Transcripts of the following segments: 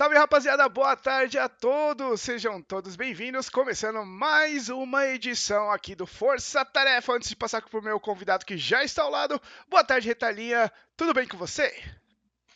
Salve rapaziada, boa tarde a todos, sejam todos bem-vindos, começando mais uma edição aqui do Força Tarefa. Antes de passar para o meu convidado que já está ao lado, boa tarde Retalinha, tudo bem com você?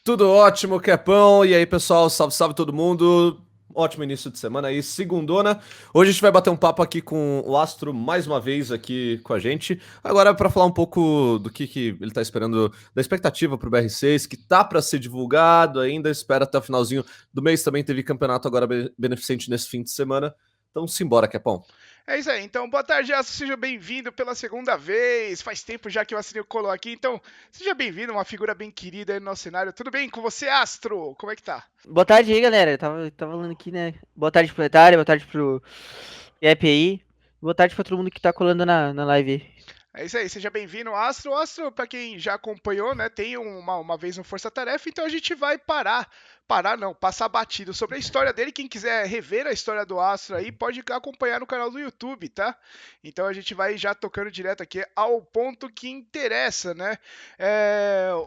Tudo ótimo, Kepão. E aí, pessoal, salve, salve todo mundo. Ótimo início de semana aí, segundona. Hoje a gente vai bater um papo aqui com o Astro mais uma vez aqui com a gente. Agora para falar um pouco do que ele tá esperando, da expectativa pro BR6, que tá para ser divulgado ainda, espera até o finalzinho do mês. Também teve campeonato agora beneficente nesse fim de semana. Então simbora, Kepão. É isso aí, então boa tarde Astro, seja bem-vindo pela segunda vez, faz tempo já que o Astro colou aqui, então seja bem-vindo, uma figura bem querida aí no nosso cenário. Tudo bem com você, Astro? Como é que tá? Boa tarde aí, galera. Eu tava falando aqui, né? Boa tarde pro Pletário, boa tarde pro Gap aí. Boa tarde pra todo mundo que tá colando na live aí. É isso aí, seja bem-vindo, Astro. Astro, para quem já acompanhou, né, tem uma vez no Força Tarefa, então a gente vai parar não, passar batido sobre a história dele. Quem quiser rever a história do Astro aí, pode acompanhar no canal do YouTube, tá? Então a gente vai já tocando direto aqui ao ponto que interessa, né?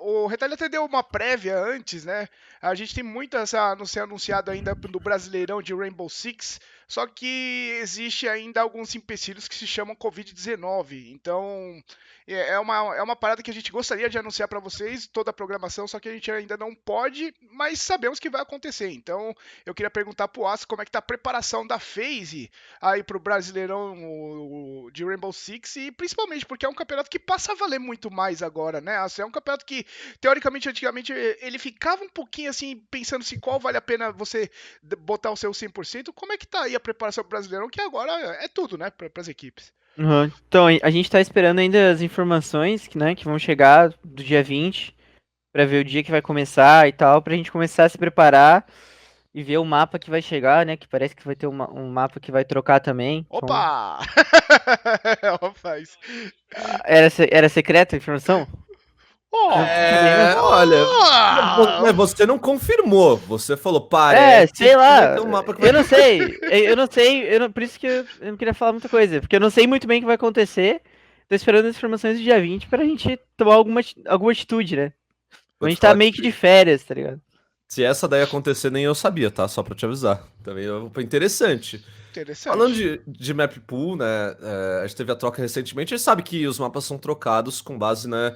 O Retalho até deu uma prévia antes, né? A gente tem muitas a não ser anunciado ainda do Brasileirão de Rainbow Six, só que existe ainda alguns empecilhos que se chamam Covid-19. Então, é uma parada que a gente gostaria de anunciar para vocês, toda a programação, só que a gente ainda não pode, mas sabemos que vai acontecer. Então, eu queria perguntar pro Aço como é que tá a preparação da FaZe aí pro Brasileirão de Rainbow Six, e principalmente porque é um campeonato que passa a valer muito mais agora, né? Aço? É um campeonato que, teoricamente, antigamente, ele ficava um pouquinho assim, pensando se qual vale a pena você botar o seu 100%. Como é que tá aí a preparação pro Brasileirão, que agora é tudo, né, para as equipes? Uhum. Então, a gente tá esperando ainda as informações que, né, que vão chegar do dia 20 pra ver o dia que vai começar e tal, pra gente começar a se preparar e ver o mapa que vai chegar, né? Que parece que vai ter um mapa que vai trocar também. Então, Opa! Opa, isso. era secreta a informação? Não tô sabendo. Olha, Oh! mas você não confirmou. Você falou, É, parece sei que vai ter lá. um mapa que vai Eu não trocar. sei. Eu não sei. Por isso que eu não queria falar muita coisa. Porque eu não sei muito bem o que vai acontecer. Tô esperando as informações do dia 20 pra gente tomar alguma atitude, né? A Vou te gente tá falar meio que de que férias, tá ligado? se essa daí acontecer, nem eu sabia, tá? Só pra te avisar. Também foi interessante. Falando Interessante. de map pool, né? A gente teve a troca recentemente. A gente sabe que os mapas são trocados com base, né,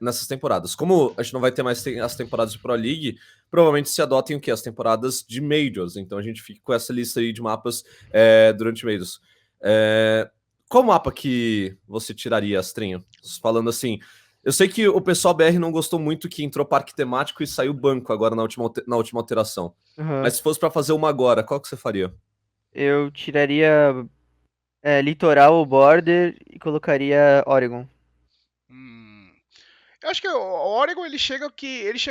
nessas temporadas. Como a gente não vai ter mais as temporadas de Pro League, provavelmente se adotem o quê? As temporadas de Majors. Então a gente fica com essa lista aí de mapas durante Majors. Qual mapa que você tiraria, Astrinho? Falando assim, eu sei que o pessoal BR não gostou muito que entrou parque temático e saiu banco agora na última alteração. Aham. Mas se fosse pra fazer uma agora, qual que você faria? Eu tiraria Litoral ou Border e colocaria Oregon. Hum. Eu acho que o Oregon ele chega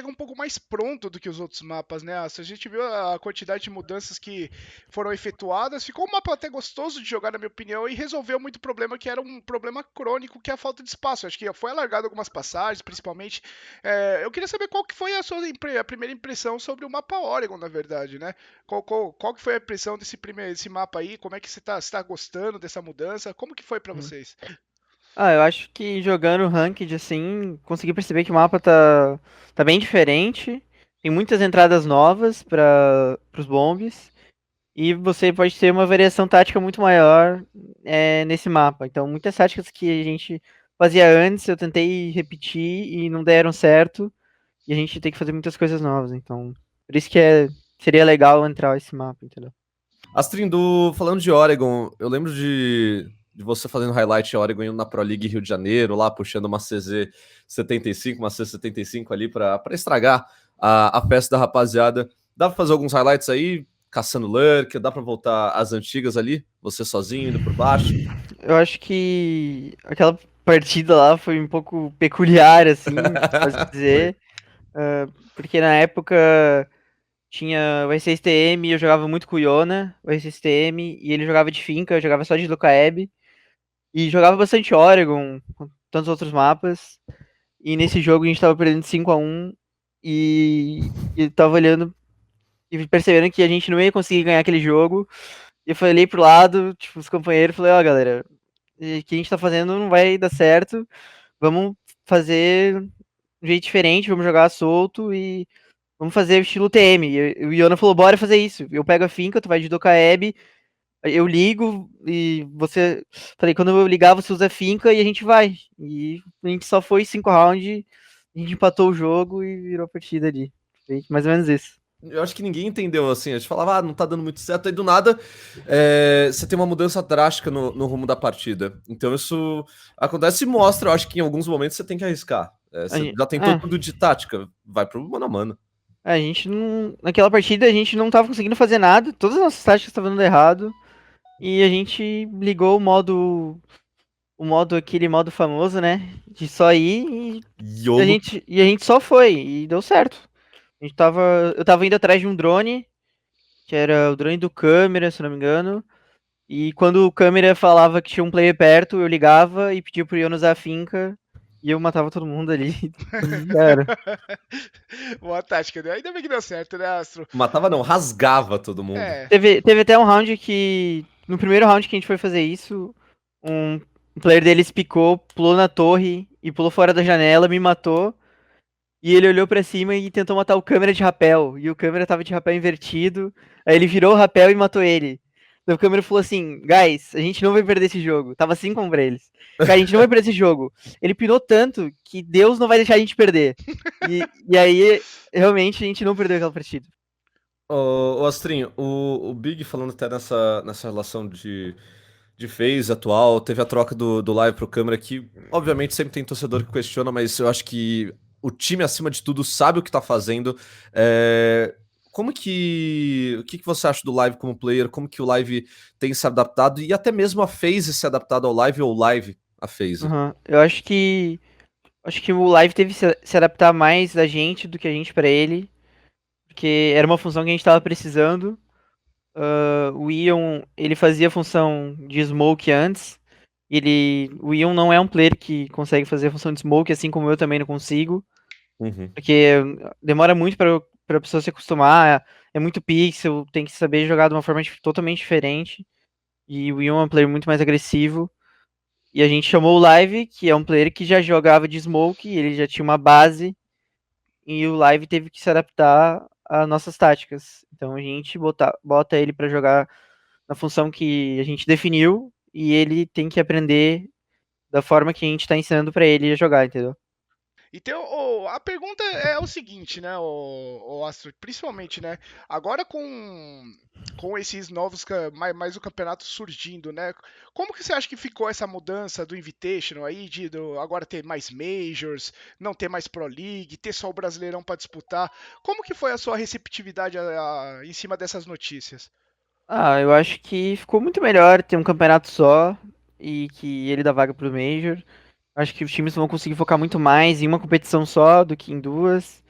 um pouco mais pronto do que os outros mapas, né? Se a gente viu a quantidade de mudanças que foram efetuadas, ficou um mapa até gostoso de jogar, na minha opinião, e resolveu muito problema que era um problema crônico, que é a falta de espaço. Eu acho que foi alargado algumas passagens, principalmente. Eu queria saber qual que foi a primeira impressão sobre o mapa Oregon, na verdade, né? Qual que foi a impressão desse mapa aí? Como é que você tá gostando dessa mudança? Como que foi pra Uhum. vocês? Eu acho que jogando Ranked, assim, consegui perceber que o mapa tá bem diferente. Tem muitas entradas novas para os bombes. E você pode ter uma variação tática muito maior nesse mapa. Então, muitas táticas que a gente fazia antes, eu tentei repetir e não deram certo. E a gente tem que fazer muitas coisas novas. Então, por isso que seria legal entrar esse mapa, entendeu? Astrindo, falando de Oregon, eu lembro de você fazendo highlight em Oregon indo na Pro League Rio de Janeiro, lá puxando uma CZ 75, uma C75 ali pra estragar a festa da rapaziada. Dá pra fazer alguns highlights aí, caçando lurk, dá pra voltar às antigas ali, você sozinho, indo por baixo. Eu acho que aquela partida lá foi um pouco peculiar, assim, pode Foi. dizer. Porque na época tinha o R6TM, eu jogava muito com o Iona, o R6TM, e ele jogava de Finca, eu jogava só de Locaeb. E jogava bastante Oregon, com tantos outros mapas. E nesse jogo a gente tava perdendo 5-1 e tava olhando e percebendo que a gente não ia conseguir ganhar aquele jogo. E eu falei pro lado, tipo, os companheiros, falei, ó, galera, o que a gente tá fazendo não vai dar certo. Vamos fazer um jeito diferente, vamos jogar solto e vamos fazer o estilo TM. E o Iona falou, bora fazer isso. Eu pego a finca, tu vai de Dokkaeb, eu ligo e você. Falei, quando eu ligar, você usa a finca e a gente vai. E a gente só foi 5 rounds, a gente empatou o jogo e virou a partida ali. Foi mais ou menos isso. Eu acho que ninguém entendeu, assim, a gente falava, não tá dando muito certo, aí do nada você tem uma mudança drástica no rumo da partida. Então isso acontece e mostra, eu acho que em alguns momentos você tem que arriscar. Você já tentou É, tudo de tática, vai pro mano a mano. a gente não. Naquela partida a gente não tava conseguindo fazer nada, todas as nossas táticas estavam dando errado. E a gente ligou o modo. Aquele modo famoso, né? De só ir YOLO. e a gente só foi. E deu certo. Eu tava indo atrás de um drone, que era o drone do câmera, se não me engano. E quando o câmera falava que tinha um player perto, eu ligava e pedia pro Ion usar a finca. E eu matava todo mundo ali. E já era. Boa tática, né? Ainda bem que deu certo, né, Astro? Matava não, rasgava todo mundo. É. Teve até um round que. No primeiro round que a gente foi fazer isso, um player deles picou, pulou na torre e pulou fora da janela, me matou. E ele olhou pra cima e tentou matar o câmera de rapel. E o câmera tava de rapel invertido. Aí ele virou o rapel e matou ele. Daí o câmera falou assim: Guys, a gente não vai perder esse jogo. Tava 5 pra eles. Cara, a gente não vai perder esse jogo. Ele pinou tanto que Deus não vai deixar a gente perder. E aí, realmente, a gente não perdeu aquela partida. Ô Astrinho, o Big falando até nessa relação de phase atual, teve a troca do live pro câmera que, obviamente, sempre tem torcedor que questiona, mas eu acho que o time, acima de tudo, sabe o que tá fazendo. Como que. O que que você acha do live como player? Como que o live tem se adaptado e até mesmo a phase se adaptado ao live ou live a phase? Uhum. Eu acho que. Acho que o live teve que se adaptar mais a gente do que a gente pra ele. Porque era uma função que a gente tava precisando. O Ion, ele fazia a função de smoke antes. O Ion não é um player que consegue fazer a função de smoke, assim como eu também não consigo. Uhum. Porque demora muito pra pessoa se acostumar. É muito pixel, tem que saber jogar de uma forma totalmente diferente. E o Ion é um player muito mais agressivo. E a gente chamou o Live, que é um player que já jogava de smoke, ele já tinha uma base. E o Live teve que se adaptar às nossas táticas. Então a gente bota ele pra jogar na função que a gente definiu e ele tem que aprender da forma que a gente tá ensinando pra ele a jogar, entendeu? Então, a pergunta é o seguinte, né, o Astro, principalmente, né, agora com esses novos, mais o campeonato surgindo, né, como que você acha que ficou essa mudança do Invitational aí, agora ter mais Majors, não ter mais Pro League, ter só o Brasileirão para disputar, como que foi a sua receptividade em cima dessas notícias? Ah, eu acho que ficou muito melhor ter um campeonato só e que ele dá vaga pro Major. Acho que os times vão conseguir focar muito mais em uma competição só do que em duas.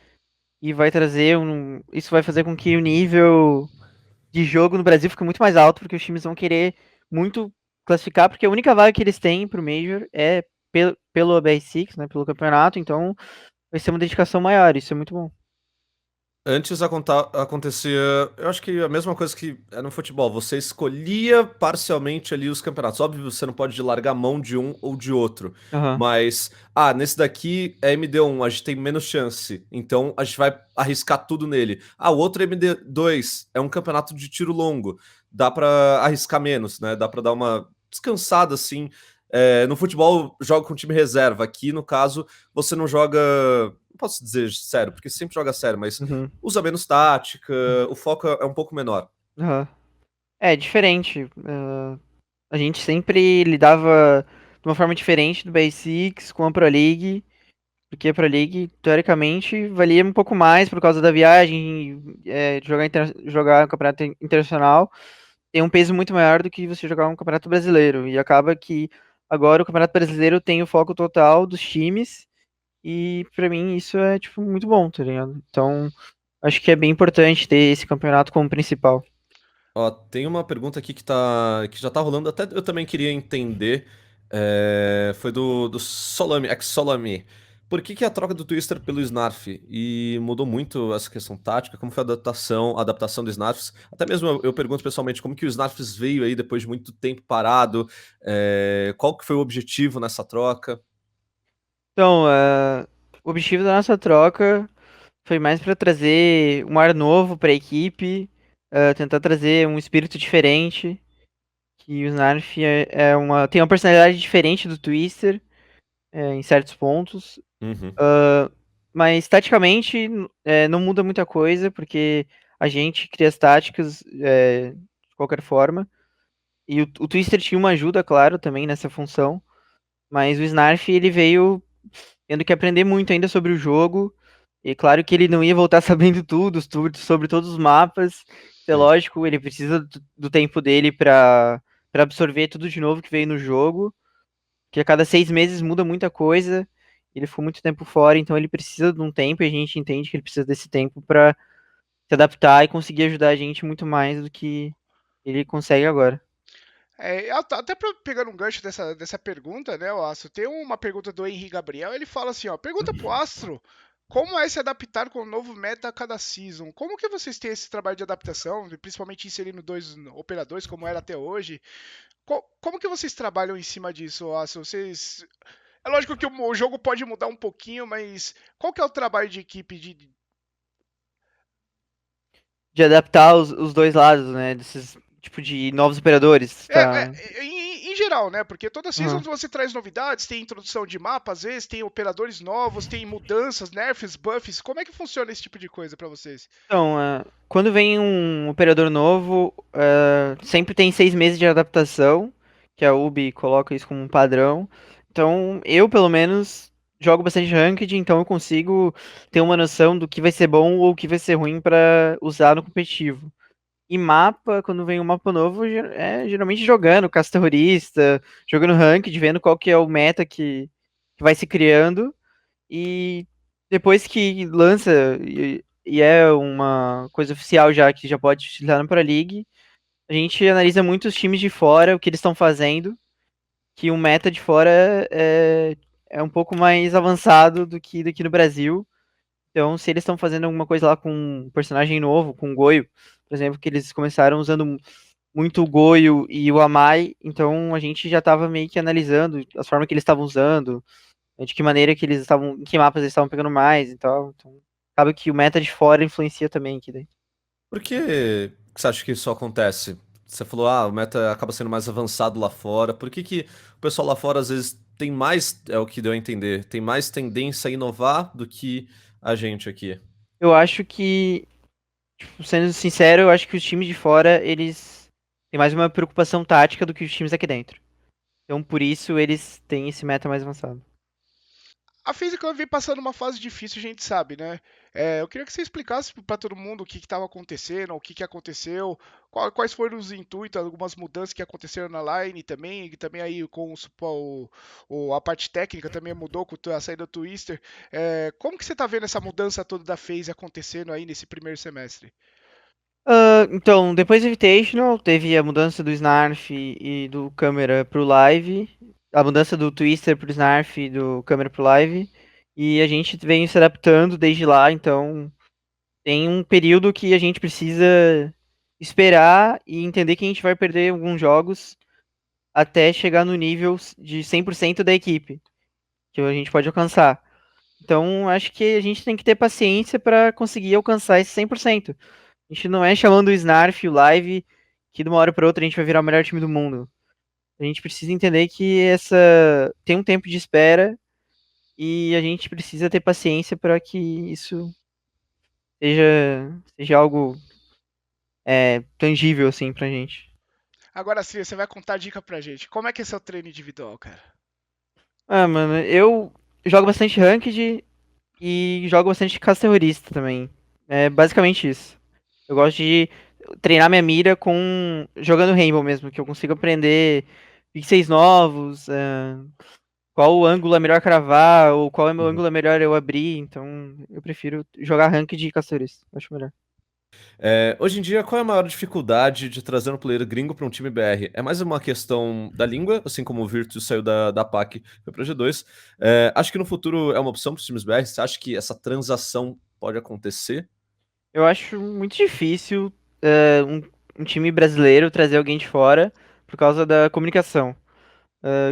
E vai trazer um. Isso vai fazer com que o nível de jogo no Brasil fique muito mais alto, porque os times vão querer muito classificar, porque a única vaga que eles têm pro Major é pelo BR6, né? Pelo campeonato, então vai ser uma dedicação maior, isso é muito bom. Antes acontecia, eu acho que a mesma coisa que é no futebol, você escolhia parcialmente ali os campeonatos. Óbvio, você não pode largar mão de um ou de outro, Aham. mas, nesse daqui é MD1, a gente tem menos chance, então a gente vai arriscar tudo nele. O outro é MD2, é um campeonato de tiro longo, dá pra arriscar menos, né? Dá pra dar uma descansada assim. No futebol, joga com time reserva. Aqui, no caso, você não joga. Não posso dizer sério, porque sempre joga sério, mas Uhum. usa menos tática, o foco é um pouco menor. Aham. É diferente. A gente sempre lidava de uma forma diferente do Basics com a Pro League, porque a Pro League, teoricamente, valia um pouco mais por causa da viagem, jogar um campeonato internacional tem um peso muito maior do que você jogar um campeonato brasileiro. E acaba que agora o campeonato brasileiro tem o foco total dos times, e pra mim isso é, tipo, muito bom, tá ligado? Então, acho que é bem importante ter esse campeonato como principal. Ó, tem uma pergunta aqui que já tá rolando, até eu também queria entender. Foi do Solami, ex-Solami. Por que a troca do Twister pelo Snarf? E mudou muito essa questão tática? Como foi a adaptação dos Snarfs? Até mesmo eu pergunto pessoalmente como que o Snarfs veio aí depois de muito tempo parado? Qual que foi o objetivo nessa troca? Então, o objetivo da nossa troca foi mais pra trazer um ar novo pra equipe, tentar trazer um espírito diferente. Que o Snarf tem uma personalidade diferente do Twister, em certos pontos. Uhum. Mas taticamente não muda muita coisa, porque a gente cria as táticas de qualquer forma. E o Twister tinha uma ajuda, claro, também nessa função. Mas o Snarf, ele veio tendo que aprender muito ainda sobre o jogo. E claro que ele não ia voltar sabendo sobre todos os mapas. Isso é Sim. lógico, ele precisa do tempo dele pra absorver tudo de novo que veio no jogo. Que a cada 6 meses muda muita coisa. Ele ficou muito tempo fora, então ele precisa de um tempo e a gente entende que ele precisa desse tempo pra se adaptar e conseguir ajudar a gente muito mais do que ele consegue agora. Até pegando um gancho dessa pergunta, né, o Astro, tem uma pergunta do Henrique Gabriel, ele fala assim, ó, pergunta pro Astro, como é se adaptar com o novo meta a cada season? Como que vocês têm esse trabalho de adaptação, principalmente inserindo dois operadores, como era até hoje? Como que vocês trabalham em cima disso, Astro? É lógico que o jogo pode mudar um pouquinho, mas qual que é o trabalho de equipe De adaptar os dois lados, né? Desses tipo de novos operadores, tá? Em geral, né? Porque toda season Aham. você traz novidades, tem introdução de mapa, às vezes tem operadores novos, tem mudanças, nerfs, buffs. Como é que funciona esse tipo de coisa pra vocês? Então, quando vem um operador novo, sempre tem 6 meses de adaptação, que a Ubi coloca isso como um padrão. Então, eu, pelo menos, jogo bastante Ranked, então eu consigo ter uma noção do que vai ser bom ou o que vai ser ruim pra usar no competitivo. E mapa, quando vem um mapa novo, geralmente jogando caça terrorista, jogando Ranked, vendo qual que é o meta que vai se criando. E depois que lança e é uma coisa oficial já que já pode utilizar na Pro League, a gente analisa muito os times de fora, o que eles estão fazendo, que o meta de fora é um pouco mais avançado do que daqui no Brasil. Então, se eles estão fazendo alguma coisa lá com um personagem novo, com o Goio, por exemplo, que eles começaram usando muito o Goio e o Amai, então a gente já estava meio que analisando as formas que eles estavam usando, de que maneira que eles estavam, em que mapas eles estavam pegando mais e tal. Então, acaba que o meta de fora influencia também aqui daí. Por que você acha que isso acontece? Você falou, ah, o meta acaba sendo mais avançado lá fora. Por que que o pessoal lá fora às vezes tem mais, é o que deu a entender, tem mais tendência a inovar do que a gente aqui? Eu acho que, tipo, sendo sincero, eu acho que os times de fora, eles têm mais uma preocupação tática do que os times aqui dentro. Então, por isso, eles têm esse meta mais avançado. A física vem passando uma fase difícil, a gente sabe, né? Eu queria que você explicasse pra todo mundo o que estava acontecendo, o que aconteceu, quais foram os intuitos, algumas mudanças que aconteceram na line também, e também aí com a parte técnica também mudou com a saída do Twister. Como que você tá vendo essa mudança toda da FaZe acontecendo aí nesse primeiro semestre? Então, depois do Invitational, teve a mudança do Snarf e do câmera pro live, a mudança do Twister pro Snarf e do câmera pro live, e a gente vem se adaptando desde lá, então tem um período que a gente precisa esperar e entender que a gente vai perder alguns jogos até chegar no nível de 100% da equipe, que a gente pode alcançar. Então, acho que a gente tem que ter paciência para conseguir alcançar esse 100%. A gente não é chamando o Snarf e o Live que de uma hora para outra a gente vai virar o melhor time do mundo. A gente precisa entender que essa tem um tempo de espera e a gente precisa ter paciência para que isso seja algo tangível assim pra gente. Agora sim, você vai contar dica pra gente. Como é que é seu treino individual, cara? Ah, mano, eu jogo bastante Ranked e jogo bastante caça terrorista também. É basicamente isso. Eu gosto de treinar minha mira com jogando Rainbow mesmo, que eu consigo aprender pixels novos, qual o ângulo é melhor cravar, ou qual é meu Uhum. ângulo é melhor eu abrir. Então, eu prefiro jogar Ranked de caça terrorista. Acho melhor. Hoje em dia, qual é a maior dificuldade de trazer um player gringo para um time BR? É mais uma questão da língua, assim como o Virtus saiu da PAC e foi para G2. Acho que no futuro é uma opção para os times BR. Você acha que essa transação pode acontecer? Eu acho muito difícil um time brasileiro trazer alguém de fora por causa da comunicação.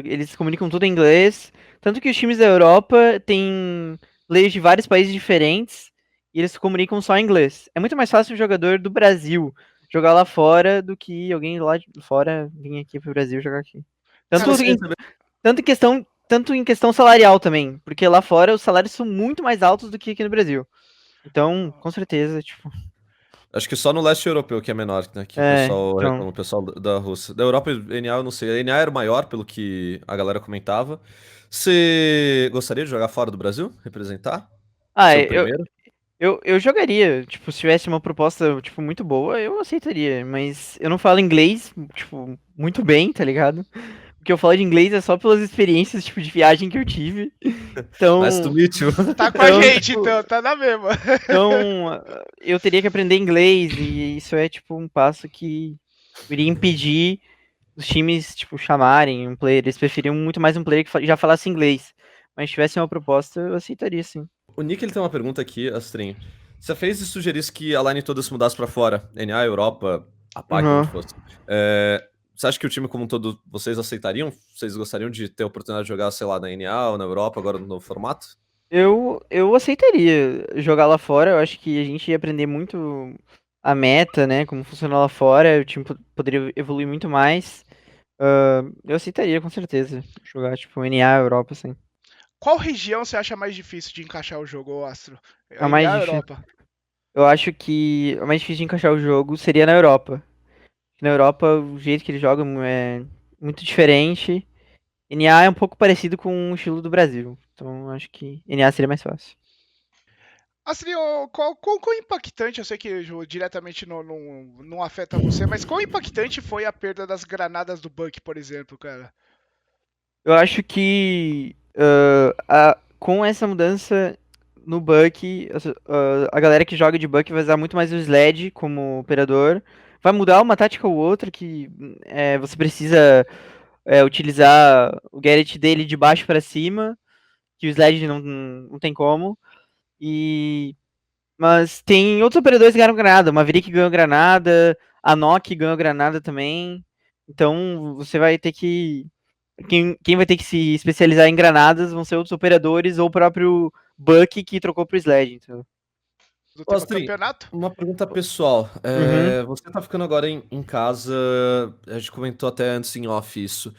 Eles comunicam tudo em inglês. Tanto que os times da Europa têm leis de vários países diferentes. e eles se comunicam só em inglês. É muito mais fácil o jogador do Brasil jogar lá fora do que alguém lá de fora vir aqui pro Brasil jogar aqui. Se Tanto você em, receber- tanto em questão salarial também, porque lá fora os salários são muito mais altos do que aqui no Brasil. Então, com certeza, tipo, Acho que só no leste europeu que é menor, né? Que o pessoal então, reclama, o pessoal da Rússia. Da Europa, NA eu não sei. A NA era o maior, pelo que a galera comentava. Você gostaria de jogar fora do Brasil? Representar? ah, Ser o primeiro? eu jogaria, tipo, se tivesse uma proposta, tipo, muito boa, eu aceitaria, mas eu não falo inglês, tipo, muito bem, tá ligado? O que eu falo de inglês é só pelas experiências, tipo, de viagem que eu tive. Nice to Então, meet you. Tá com a então, gente, tipo, então, tá na mesma. eu teria que aprender inglês e isso é, tipo, um passo que iria impedir os times, tipo, chamarem um player. Eles preferiam muito mais um player que já falasse inglês. Mas se tivesse uma proposta, eu aceitaria, sim. O Nick ele tem uma pergunta aqui, Astrin. Você fez e sugerisse que a line toda se mudasse pra fora, NA, Europa, a PAC, onde Uhum. fosse. Você acha que o time como um todo vocês aceitariam? Vocês gostariam de ter a oportunidade de jogar, sei lá, na NA ou na Europa, agora no novo formato? Eu aceitaria jogar lá fora. Eu acho que a gente ia aprender muito a meta, né? Como funciona lá fora. O time poderia evoluir muito mais. Eu aceitaria, com certeza. Jogar, tipo, NA, Europa, assim. Qual região você acha mais difícil de encaixar o jogo, ô Astro? A A mais NA ou difícil. Europa? Eu acho que a mais difícil de encaixar o jogo seria na Europa. Na Europa, o jeito que eles jogam é muito diferente. NA é um pouco parecido com o estilo do Brasil. Então, eu acho que NA seria mais fácil. Assim, quão impactante, eu sei que diretamente não afeta você, mas quão impactante foi a perda das granadas do Buck, por exemplo, cara? Eu acho que com essa mudança no Buck, a galera que joga de Buck vai usar muito mais o Sled como operador. Vai mudar uma tática ou outra que você precisa utilizar o Garrett dele de baixo para cima, que o Sled não tem como. E Mas tem outros operadores que ganharam granada. O Maverick ganhou granada, a Nock ganhou granada também. Então você vai ter que. Quem vai ter que se especializar em granadas vão ser outros operadores ou o próprio Buck que trocou pro Sled. Então. Do Ô, tema Astrid, campeonato? uma pergunta pessoal. Uhum, Você tá ficando agora em casa, a gente comentou até antes em off isso.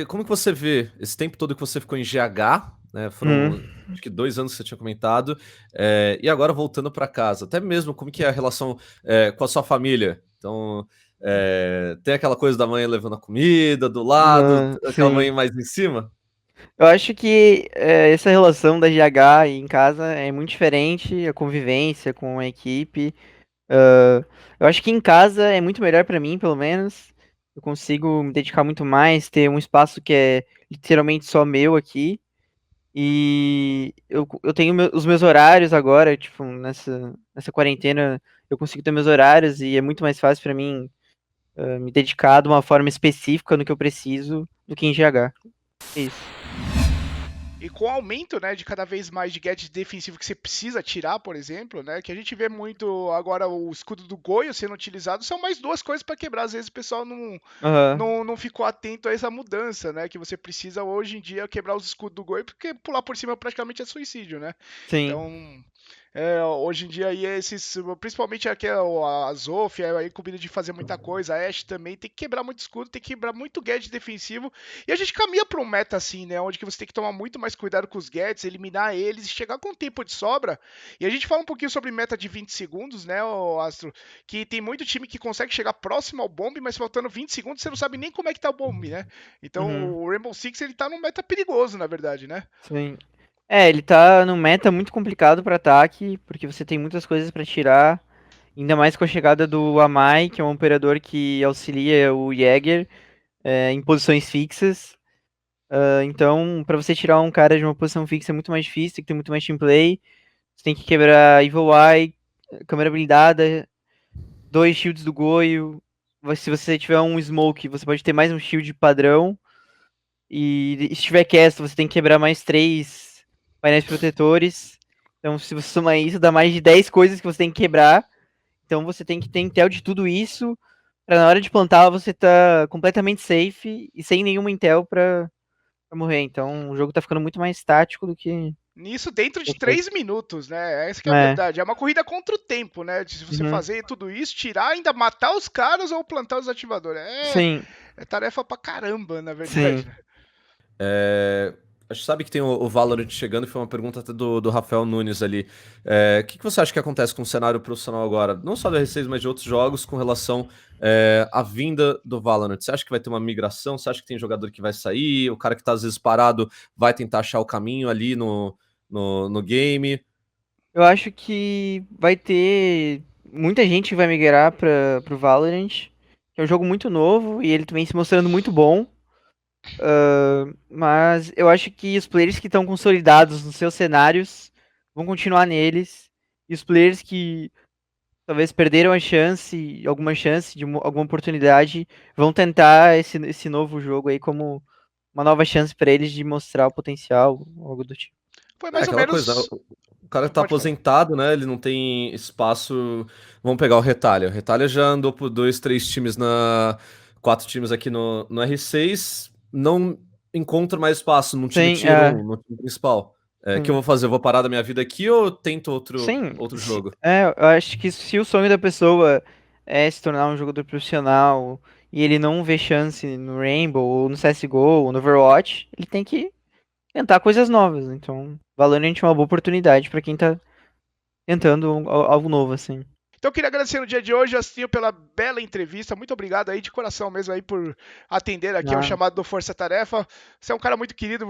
Como que você vê esse tempo todo que você ficou em GH, né? uhum. Foram acho que 2 anos que você tinha comentado, e agora voltando para casa. Até mesmo como que é a relação com a sua família. Então, tem aquela coisa da mãe levando a comida do lado, Uhum, aquela mãe sim. mais em cima? Eu acho que essa relação da GH em casa é muito diferente, a convivência com a equipe. Eu acho que em casa é muito melhor pra mim, pelo menos. Eu consigo me dedicar muito mais, ter um espaço que é literalmente só meu aqui. E eu tenho os meus horários agora, tipo, nessa quarentena, eu consigo ter meus horários e é muito mais fácil pra mim me dedicar de uma forma específica no que eu preciso do que em GH. É isso. E com o aumento, né, de cada vez mais de gadget defensivo que você precisa tirar, por exemplo, né, que a gente vê muito agora o escudo do Goio sendo utilizado, são mais duas coisas para quebrar. Às vezes o pessoal Aham, não ficou atento a essa mudança, né, que você precisa hoje em dia quebrar os escudos do Goio, porque pular por cima praticamente é suicídio, né? sim. Então, hoje em dia aí esses, principalmente aqui a Zof, aí combina de fazer muita coisa, a Ashe também tem que quebrar muito escudo, tem que quebrar muito gadget defensivo, e a gente caminha para um meta assim, né, onde que você tem que tomar muito mais cuidado com os gadgets, eliminar eles e chegar com tempo de sobra. E a gente fala um pouquinho sobre meta de 20 segundos, né, Astro, que tem muito time que consegue chegar próximo ao bomb, mas faltando 20 segundos você não sabe nem como é que tá o bomb, né? Então Uhum, o Rainbow Six ele tá num meta perigoso, na verdade, né? sim. Ele tá num meta muito complicado para ataque, porque você tem muitas coisas para tirar, ainda mais com a chegada do Amai, que é um operador que auxilia o Jäger em posições fixas. Então, para você tirar um cara de uma posição fixa é muito mais difícil, tem que ter muito mais team play. Você tem que quebrar Evil Eye, câmera blindada, 2 shields do Goio. Se você tiver um Smoke, você pode ter mais um shield padrão. E se tiver cast, você tem que quebrar mais 3 painéis protetores. Então, se você somar isso, dá mais de 10 coisas que você tem que quebrar. Então, você tem que ter intel de tudo isso, pra na hora de plantar você tá completamente safe e sem nenhuma intel pra morrer. Então, o jogo tá ficando muito mais tático do que. Nisso dentro de Perfeito. 3 minutos, né? Essa que é a É. verdade. É uma corrida contra o tempo, né? Se você Uhum. fazer tudo isso, tirar, ainda matar os caras ou plantar os desativadores. Sim, É tarefa pra caramba, na verdade. sim. É, a gente sabe que tem o Valorant chegando, e foi uma pergunta até do Rafael Nunes ali. O que você acha que acontece com o cenário profissional agora? Não só do R6, mas de outros jogos com relação à vinda do Valorant. Você acha que vai ter uma migração? Você acha que tem jogador que vai sair? O cara que tá às vezes parado vai tentar achar o caminho ali no game? Eu acho que vai ter muita gente que vai migrar para pro Valorant, que é um jogo muito novo e ele também se mostrando muito bom. Mas eu acho que os players que estão consolidados nos seus cenários vão continuar neles. E os players que talvez perderam a chance, alguma chance de alguma oportunidade, vão tentar esse novo jogo aí como uma nova chance para eles de mostrar o potencial, algo do tipo. Foi É mais ou aquela coisa, né? menos. O cara tá Pode falar. aposentado, né? Ele não tem espaço. Vamos pegar o Retalha. O Retalha já andou por dois, três times quatro times aqui no R6. Não encontra mais espaço num time Sim, Tier 1, no time principal. O que eu sim. vou fazer? Eu vou parar da minha vida aqui ou tento Sim, outro jogo? eu acho que se o sonho da pessoa é se tornar um jogador profissional e ele não vê chance no Rainbow, ou no CSGO, ou no Overwatch, ele tem que tentar coisas novas. Então, Valorant é uma boa oportunidade pra quem tá tentando algo novo, assim. Então eu queria agradecer no dia de hoje, Astinho, pela bela entrevista. Muito obrigado aí de coração mesmo aí por atender aqui ao Ah, chamado do Força Tarefa. Você é um cara muito querido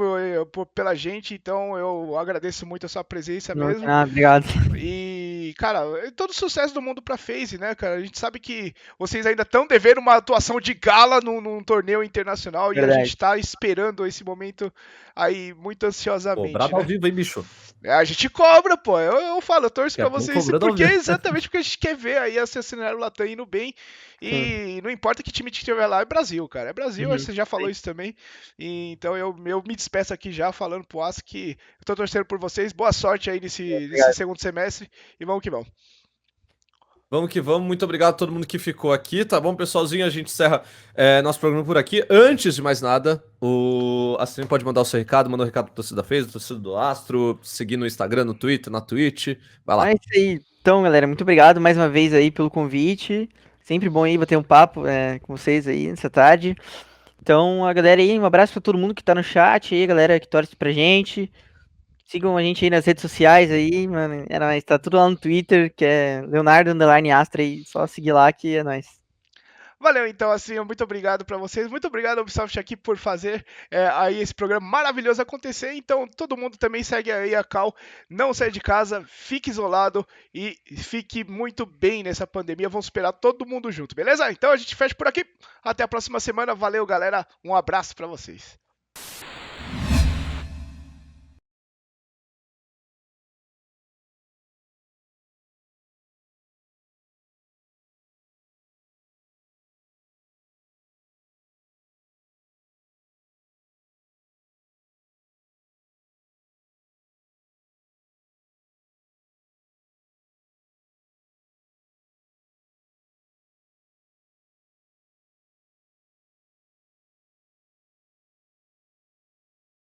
pela gente, então eu agradeço muito a sua presença não, que mesmo. nada, obrigado. E, cara, todo sucesso do mundo pra FaZe, né, cara? A gente sabe que vocês ainda estão devendo uma atuação de gala num torneio internacional e a Verdade. gente tá esperando esse momento aí muito Pô, ansiosamente, brabo ao né? vivo, hein, bicho? A gente cobra, pô. Eu falo, eu torço Que é pra bom vocês cobrando ao porque vivo. é exatamente porque a gente quer ver aí a cenário Latam indo bem. Sim. E não importa que time que estiver lá, é Brasil, cara. É Brasil, Uhum. você já falou Sim. isso também. E, então eu me despeço aqui já falando pro Aço que eu tô torcendo por vocês. Boa sorte aí nesse Obrigado. segundo semestre e vamos que vamos. Vamos que vamos. Muito obrigado a todo mundo que ficou aqui, tá bom, pessoalzinho? A gente encerra nosso programa por aqui. Antes de mais nada, o Astrid pode mandar o seu recado, mandar o recado pro torcida da FaZe, torcida do Astro, seguir no Instagram, no Twitter, na Twitch. Vai É lá. isso aí. Então, galera, muito obrigado mais uma vez aí pelo convite. Sempre bom aí bater um papo com vocês aí nessa tarde. Então, a galera aí, um abraço pra todo mundo que tá no chat aí, galera que torce pra gente. Sigam a gente aí nas redes sociais aí, mano. É nóis, tá tudo lá no Twitter, que é Leonardo Underline Astra aí. Só seguir lá que é nóis. Valeu, então, assim, muito obrigado pra vocês. Muito obrigado, Ubisoft, aqui por fazer aí esse programa maravilhoso acontecer. Então, todo mundo também segue aí a Cal. Não saia de casa, fique isolado e fique muito bem nessa pandemia. Vamos superar todo mundo junto, beleza? Então, a gente fecha por aqui. Até a próxima semana. Valeu, galera. Um abraço pra vocês.